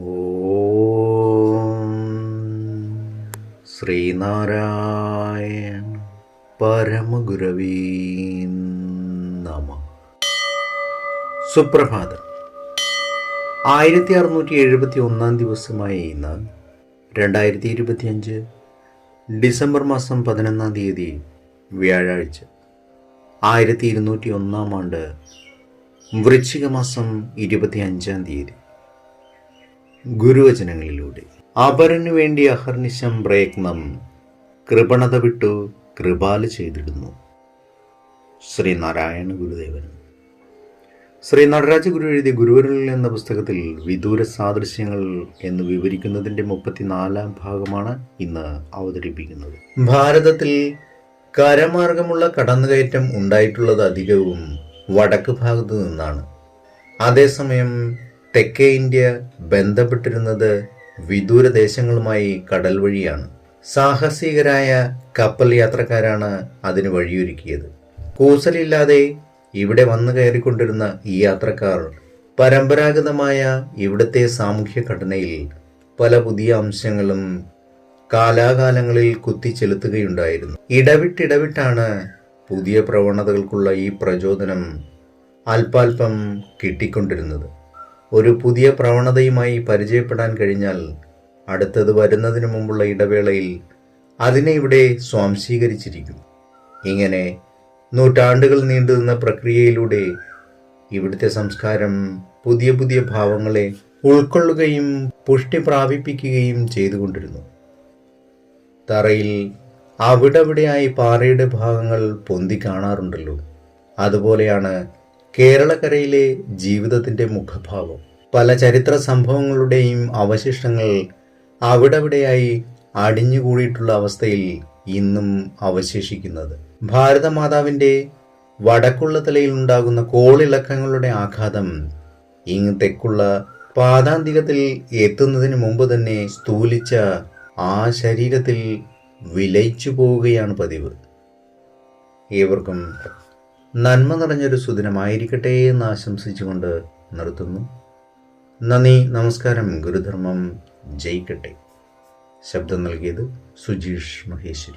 ഓം ശ്രീനാരായണ പരമഗുരവേ നമഃ. സുപ്രഭാതം. 1671 ദിവസമായ ഇന്ന് 2025 ഡിസംബർ മാസം 11 വ്യാഴാഴ്ച, 1201 ആണ്ട് വൃശ്ചിക മാസം 25 ഗുരുവചനങ്ങളിലൂടെ. അപരനു വേണ്ടി അഹർനിശം പ്രയത്നം കൃപണത വിട്ടു കൃപാല് ചെയ്തിടുന്നു. ശ്രീനാരായണ ഗുരുദേവൻ. ശ്രീ നടരാജ ഗുരു എഴുതിയ ഗുരുവരുളിൽ എന്ന പുസ്തകത്തിൽ വിദൂര സാദൃശ്യങ്ങൾ എന്ന് വിവരിക്കുന്നതിൻ്റെ 34 ഭാഗമാണ് ഇന്ന് അവതരിപ്പിക്കുന്നത്. ഭാരതത്തിൽ കരമാർഗമുള്ള കടന്നുകയറ്റം ഉണ്ടായിട്ടുള്ളത് അധികവും വടക്ക് ഭാഗത്തു നിന്നാണ്. അതേസമയം തെക്കേ ഇന്ത്യ ബന്ധപ്പെട്ടിരുന്നത് വിദൂര ദേശങ്ങളുമായി കടൽ വഴിയാണ്. സാഹസികരായ കപ്പൽ യാത്രക്കാരാണ് അതിന് വഴിയൊരുക്കിയത്. കൂസലില്ലാതെ ഇവിടെ വന്നു കയറിക്കൊണ്ടിരുന്ന ഈ യാത്രക്കാർ പരമ്പരാഗതമായ ഇവിടുത്തെ സാമൂഹ്യ ഘടനയിൽ പല പുതിയ അംശങ്ങളും കാലാകാലങ്ങളിൽ കുത്തിച്ചെലുത്തുകയുണ്ടായിരുന്നു. ഇടവിട്ടിടവിട്ടാണ് പുതിയ പ്രവണതകൾക്കുള്ള ഈ പ്രചോദനം അല്പാൽപം കിട്ടിക്കൊണ്ടിരുന്നത്. ഒരു പുതിയ പ്രവണതയുമായി പരിചയപ്പെടാൻ കഴിഞ്ഞാൽ അടുത്തത് വരുന്നതിന് മുമ്പുള്ള ഇടവേളയിൽ അതിനെ ഇവിടെ സ്വാംശീകരിച്ചിരിക്കും. ഇങ്ങനെ നൂറ്റാണ്ടുകൾ നീണ്ടുനിന്ന പ്രക്രിയയിലൂടെ ഇവിടുത്തെ സംസ്കാരം പുതിയ പുതിയ ഭാവങ്ങളെ ഉൾക്കൊള്ളുകയും പുഷ്ടി പ്രാപിപ്പിക്കുകയും ചെയ്തുകൊണ്ടിരുന്നു. തറയിൽ അവിടെവിടെയായി പാറയുടെ ഭാഗങ്ങൾ പൊന്തി കാണാറുണ്ടല്ലോ, അതുപോലെയാണ് കേരളക്കരയിലെ ജീവിതത്തിൻ്റെ മുഖഭാവം. പല ചരിത്ര സംഭവങ്ങളുടെയും അവശിഷ്ടങ്ങൾ അവിടെവിടെയായി അടിഞ്ഞുകൂടിയിട്ടുള്ള അവസ്ഥയിൽ ഇന്നും അവശേഷിക്കുന്നത്. ഭാരതമാതാവിൻ്റെ വടക്കുള്ള തലയിൽ ഉണ്ടാകുന്ന കോളിളക്കങ്ങളുടെ ആഘാതം ഇങ്ങ് തെക്കുള്ള പാദാന്തികത്തിൽ എത്തുന്നതിന് മുമ്പ് തന്നെ സ്ഥൂലിച്ച ആ ശരീരത്തിൽ വിലയിച്ചു പോവുകയാണ് പതിവ്. ഏവർക്കും നന്മ നിറഞ്ഞൊരു സുദിനമായിരിക്കട്ടെ എന്ന് ആശംസിച്ചുകൊണ്ട് നിർത്തുന്നു. നന്ദി, നമസ്കാരം. ഗുരുധർമ്മം ജയിക്കട്ടെ. ശബ്ദം നൽകിയത് സുജീഷ് മഹേശ്വരി.